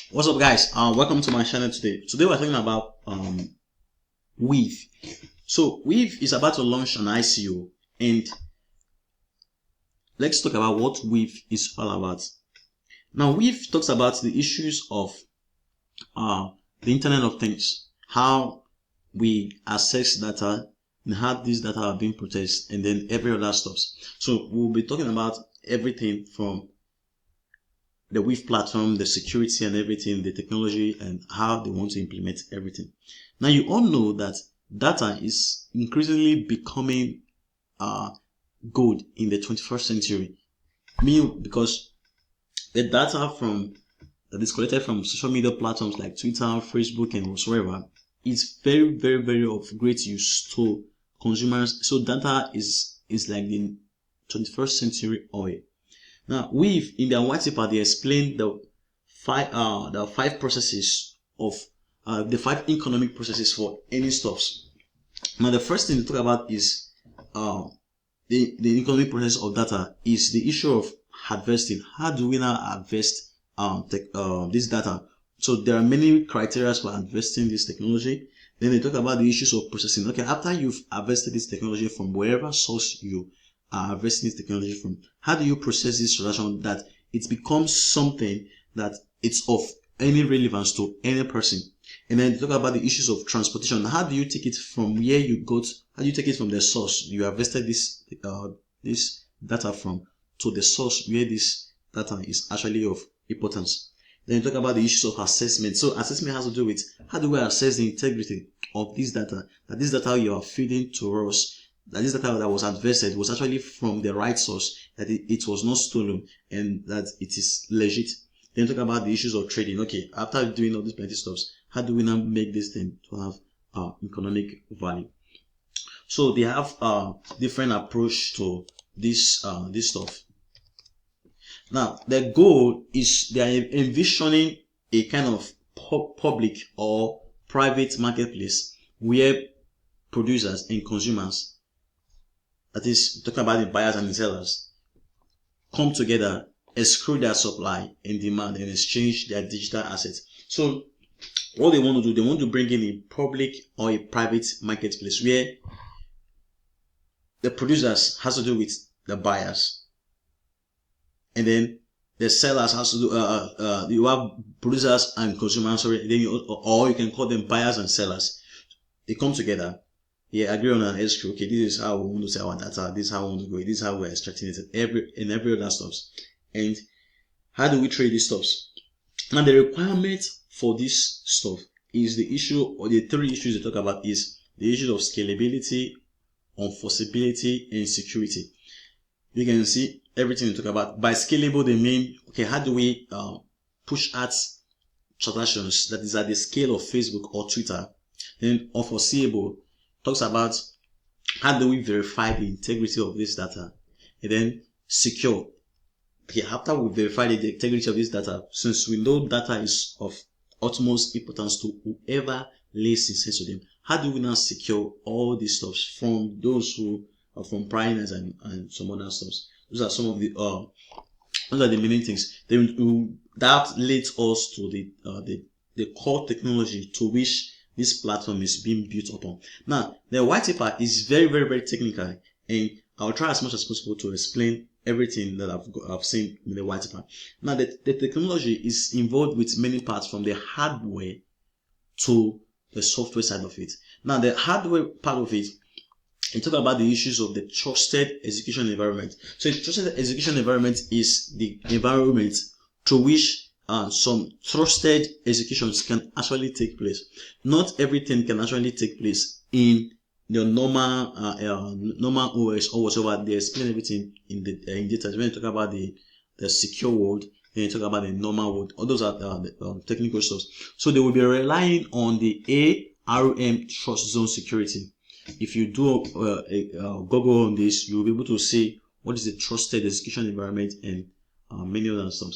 What's up, guys? Welcome to my channel today. Today we're talking about Weave. So Weave is about to launch an ICO, and let's talk about what Weave is all about. Now, Weave talks about the issues of the Internet of Things, how we access data, and how these data are being processed, and then every other stuff. So we'll be talking about everything from the Weave platform, the security and everything, the technology, and how they want to implement everything. Now, you all know that data is increasingly becoming gold in the 21st century. Because the data that is collected from social media platforms like Twitter, Facebook, and whatsoever is very, very, very of great use to consumers. So data is like the 21st century oil. Now, Weave in their white paper, they explain the five processes of the 5 economic processes for any stuffs. Now, the first thing to talk about is the economic process of data is the issue of harvesting. How do we now harvest this data? So there are many criteria for harvesting this technology. Then they talk about the issues of processing. Okay, after you've harvested this technology from wherever source you are harvesting this technology from, how do you process this transaction that it becomes something that it's of any relevance to any person? And then talk about the issues of transportation. How do you take it from where you got? How do you take it from the source you harvested this data from to the source where this data is actually of importance? Then talk about the issues of assessment. So assessment has to do with how do we assess the integrity of this data, that this data you are feeding to us, that this data that was harvested was actually from the right source, that it was not stolen, and that it is legit. Then talk about the issues of trading. Okay, after doing all these plenty stuff, how do we now make this thing to have economic value? So they have different approach to this stuff. Now, their goal is they are envisioning a kind of public or private marketplace where producers and consumers, that is talking about the buyers and the sellers, come together, escrow their supply and demand, and exchange their digital assets. So what they want to do, they want to bring in a public or a private marketplace where the producers has to do with the buyers, and then the sellers has to do you have producers and consumers, sorry, then or you can call them buyers and sellers. They come together, agree on an escrow. Okay, this is how we want to sell our data, this is how we want to go, this is how we're extracting it, and every other stuff. And how do we trade these stuffs? And the requirement for this stuff is the issue, or the 3 issues they talk about is the issue of scalability, enforceability, and security. You can see everything we talk about. By scalable, they mean, okay, how do we push out transactions that is at the scale of Facebook or Twitter? Then enforceable talks about how do we verify the integrity of this data? And then secure. Okay, after we verify the integrity of this data, since we know data is of utmost importance to whoever lays its hands to them, how do we now secure all these stuff from those who are from prying and some other stuff? Those are some of the those are the main things. That leads us to the core technology to which this platform is being built upon. Now, the white paper is very, very, very technical, and I'll try as much as possible to explain everything that I've seen in the white paper. Now, the technology is involved with many parts, from the hardware to the software side of it. Now, the hardware part of it, we talk about the issues of the trusted execution environment. So the trusted execution environment is the environment to which some trusted executions can actually take place. Not everything can actually take place in the normal OS or whatever. They explain everything in detail. When you talk about the secure world, then you talk about the normal world. All those are the technical stuff. So they will be relying on the ARM trust zone security. If you do Google on this, you will be able to see what is the trusted execution environment and many other stuff.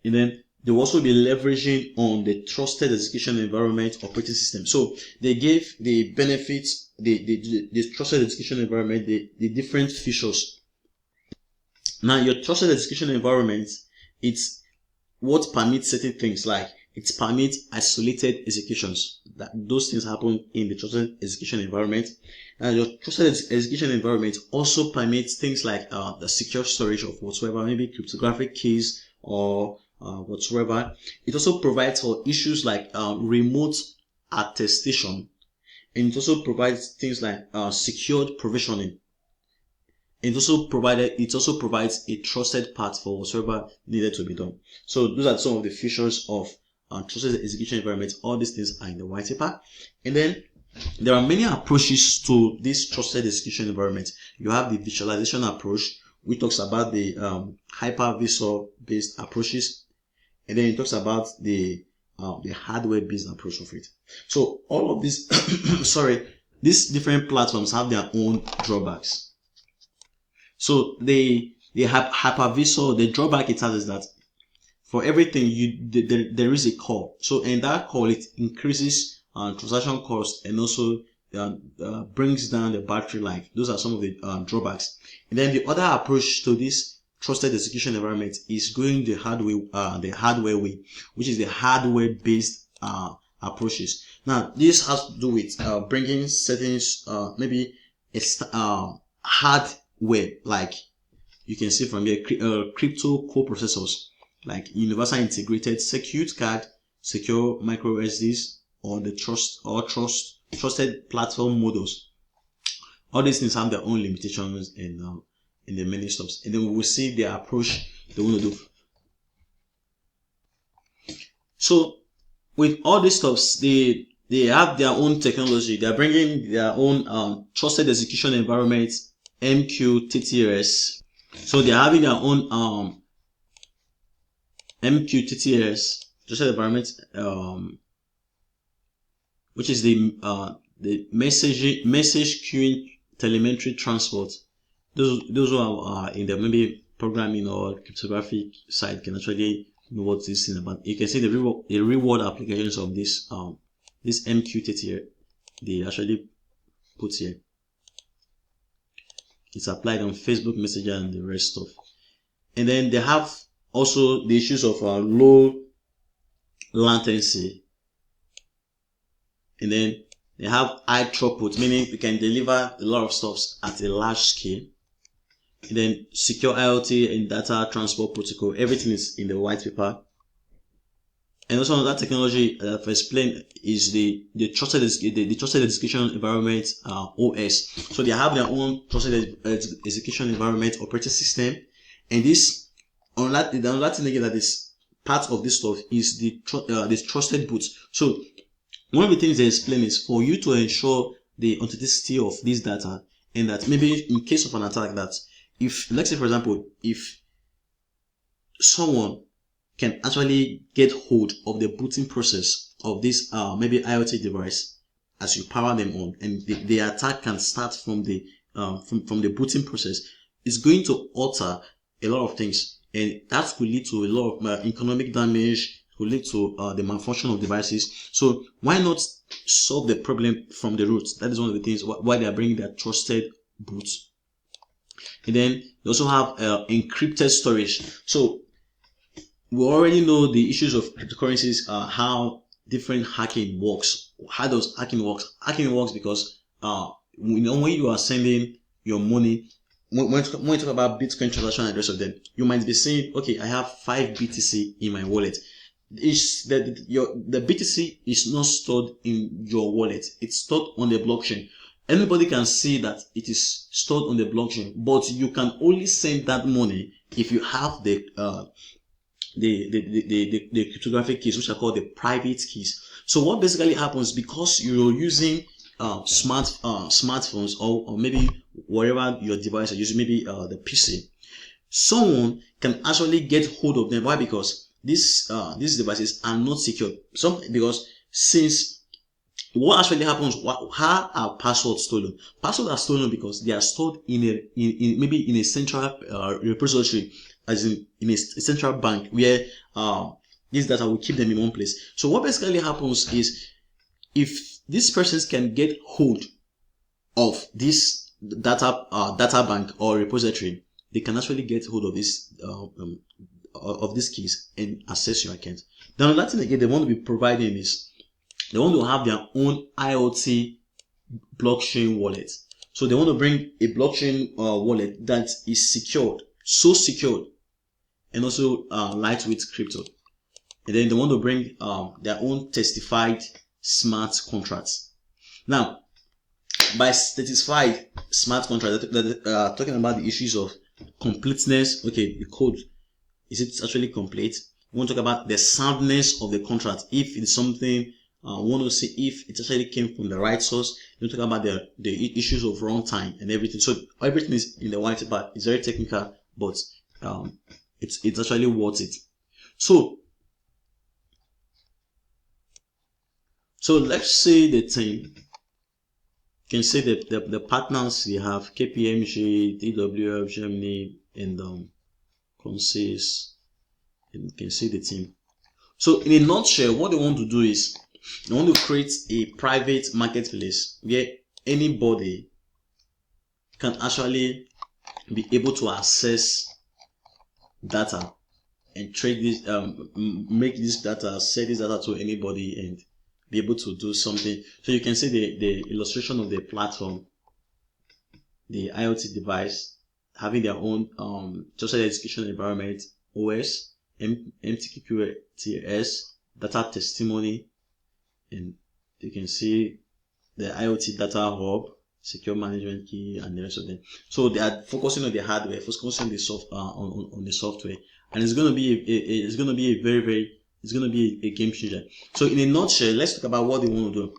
And then they will also be leveraging on the trusted execution environment operating system. So they gave the benefits, the trusted execution environment, the different features. Now, your trusted execution environment, it's what permits certain things, like it permits isolated executions. That those things happen in the trusted execution environment. And your trusted execution environment also permits things like the secure storage of whatsoever, maybe cryptographic keys or whatsoever. It also provides for issues like remote attestation, and it also provides things like secured provisioning. It also provides a trusted path for whatsoever needed to be done. So those are some of the features of trusted execution environment. All these things are in the white paper. And then there are many approaches to this trusted execution environment. You have the visualization approach, which talks about the hypervisor based approaches, and then it talks about the hardware based approach of it. So all of these these different platforms have their own drawbacks. So the hypervisor, the drawback it has is that for everything there is a call. So in that call, it increases transaction cost and also brings down the battery life. Those are some of the drawbacks. And then the other approach to this trusted execution environment is going the hardware way, which is the hardware based approaches. Now this has to do with bringing settings, maybe a hardware, like you can see from here, crypto coprocessors like universal integrated circuit card, secure micro SDs, or the trusted platform models. All these things have their own limitations in the many steps, and then we will see the approach they want to do. So with all these steps, they have their own technology. They are bringing their own trusted execution environment, MQTTS. So they are having their own MQTTS trusted environment, which is the message queuing telemetry transport. Those who are in the maybe programming or cryptographic side can actually know what this is about. You can see the reward applications of this this MQTT they actually put here. It's applied on Facebook Messenger and the rest of. And then they have also the issues of low latency. And then they have high throughput, meaning you can deliver a lot of stuff at a large scale. And then secure IoT and data transport protocol. Everything is in the white paper. And also another technology that I've explained is the trusted execution environment OS. So they have their own trusted execution environment operating system, and this another thing that is part of this stuff is the this trusted boot. So one of the things they explain is for you to ensure the authenticity of this data, and that maybe in case of an attack, that if, let's say for example, if someone can actually get hold of the booting process of this maybe IoT device as you power them on, and the attack can start from the booting process, it's going to alter a lot of things, and that could lead to a lot of economic damage, could lead to the malfunction of devices. So why not solve the problem from the root? That is one of the things why they are bringing their trusted boot. And then they also have encrypted storage. So we already know the issues of cryptocurrencies, how different hacking works. How does hacking work? Hacking works because when you are sending your money, when you talk about Bitcoin transaction and the rest of them, you might be saying, okay, I have 5 BTC in my wallet. The BTC is not stored in your wallet. It's stored on the blockchain. Anybody can see that it is stored on the blockchain, but you can only send that money if you have the cryptographic keys, which are called the private keys. So what basically happens, because you're using smartphones or maybe whatever your device is using, maybe the PC, someone can actually get hold of them. Why? Because these devices are not secure. Because since what actually happens, how are passwords stolen? Passwords are stolen because they are stored maybe in a central repository, as in a central bank, where these data will keep them in one place. So what basically happens is, if these persons can get hold of this data bank or repository, they can actually get hold of this these keys and access your account. Then another thing again they want to be providing is they want to have their own IoT blockchain wallet. So they want to bring a blockchain wallet that is secured, so secured, and also lightweight crypto. And then they want to bring their own testified smart contracts. Now, by testified smart contracts, talking about the issues of completeness. Okay, the code, is it actually complete? We want to talk about the soundness of the contract. If it's something, we want to see if it actually came from the right source. We talk about the issues of runtime and everything. So everything is in the white paper. It's very technical, but it's actually worth it. So let's say the team. You can say the partners they have: KPMG, TWF, Germany, and Consist, and you can see the team. So in a nutshell, what they want to do is they want to create a private marketplace where anybody can actually be able to access data and trade this, make this data, sell this data to anybody and be able to do something. So you can see the illustration of the platform, the IoT device having their own social education environment, OS, MQTS, data testimony, and you can see the IoT data hub, secure management key, and the rest of them. So they are focusing on the hardware, focusing on the on the software, and it's going to be it's going to be a game changer. So in a nutshell, let's talk about what they want to do.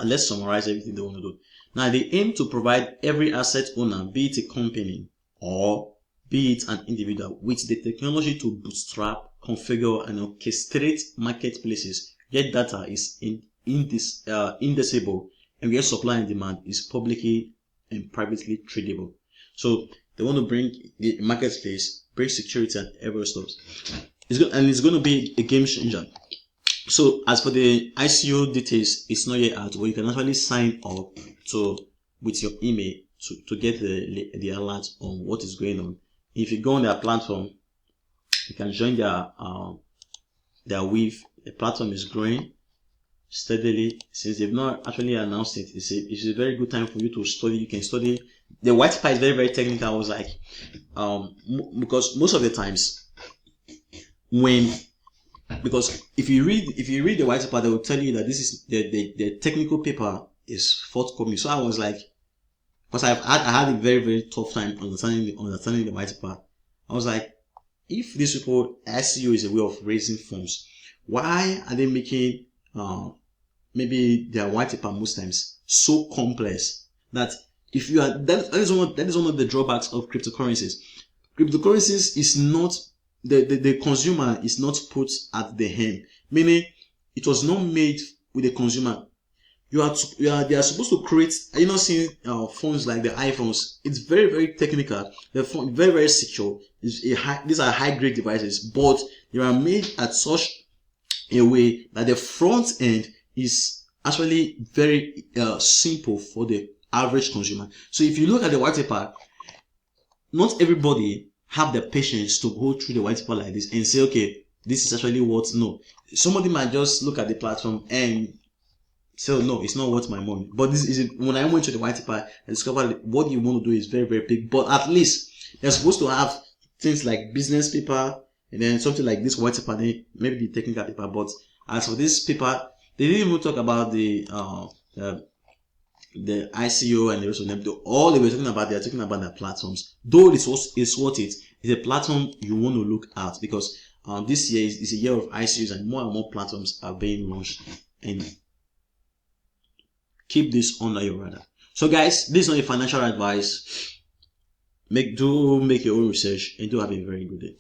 Let's summarize everything they want to do. Now they aim to provide every asset owner, be it a company or be it an individual, with the technology to bootstrap, configure, and orchestrate marketplaces where data is indexable and where supply and demand is publicly and privately tradable. So they want to bring the marketplace, bring security and every stuff. It's going to be a game changer. So as for the ICO details, it's not yet out, but you can actually sign up with your email to get the alert on what is going on. If you go on their platform, you can join their weave. The platform is growing steadily. Since they've not actually announced it, it's a very good time for you to study. You can study. The white paper is very, very technical. I was like, because most of the times because if you read the white paper, they will tell you that this is the technical paper is forthcoming. So I was like, because I had a very, very tough time understanding the white paper. I was like, if these people, SEO is a way of raising funds, why are they making maybe their white paper most times so complex that if you are that is one of the drawbacks of cryptocurrencies. Cryptocurrencies is not the consumer is not put at the end, meaning it was not made with the consumer. They are supposed to create, seeing phones like the iPhones. It's very, very technical. The phone very, very secure. These are high grade devices, but they are made at such a way that the front end is actually very simple for the average consumer. So if you look at the white paper, not everybody have the patience to go through the white paper like this and say, okay, this is actually what. No, somebody might just look at the platform and say, no, it's not worth my money. But this is when I went to the white paper and discovered what you want to do is very, very big. But at least they're supposed to have things like business paper and then something like this white paper, maybe the technical paper. But as for this paper, they didn't even talk about the ICO and the rest of them. All they were talking about, they're talking about their platforms. Though it's what it's a platform you want to look at, because this year is a year of ICOs and more platforms are being launched. And keep this under your radar. So guys, this is not a financial advice. Do make your own research and do have a very good day.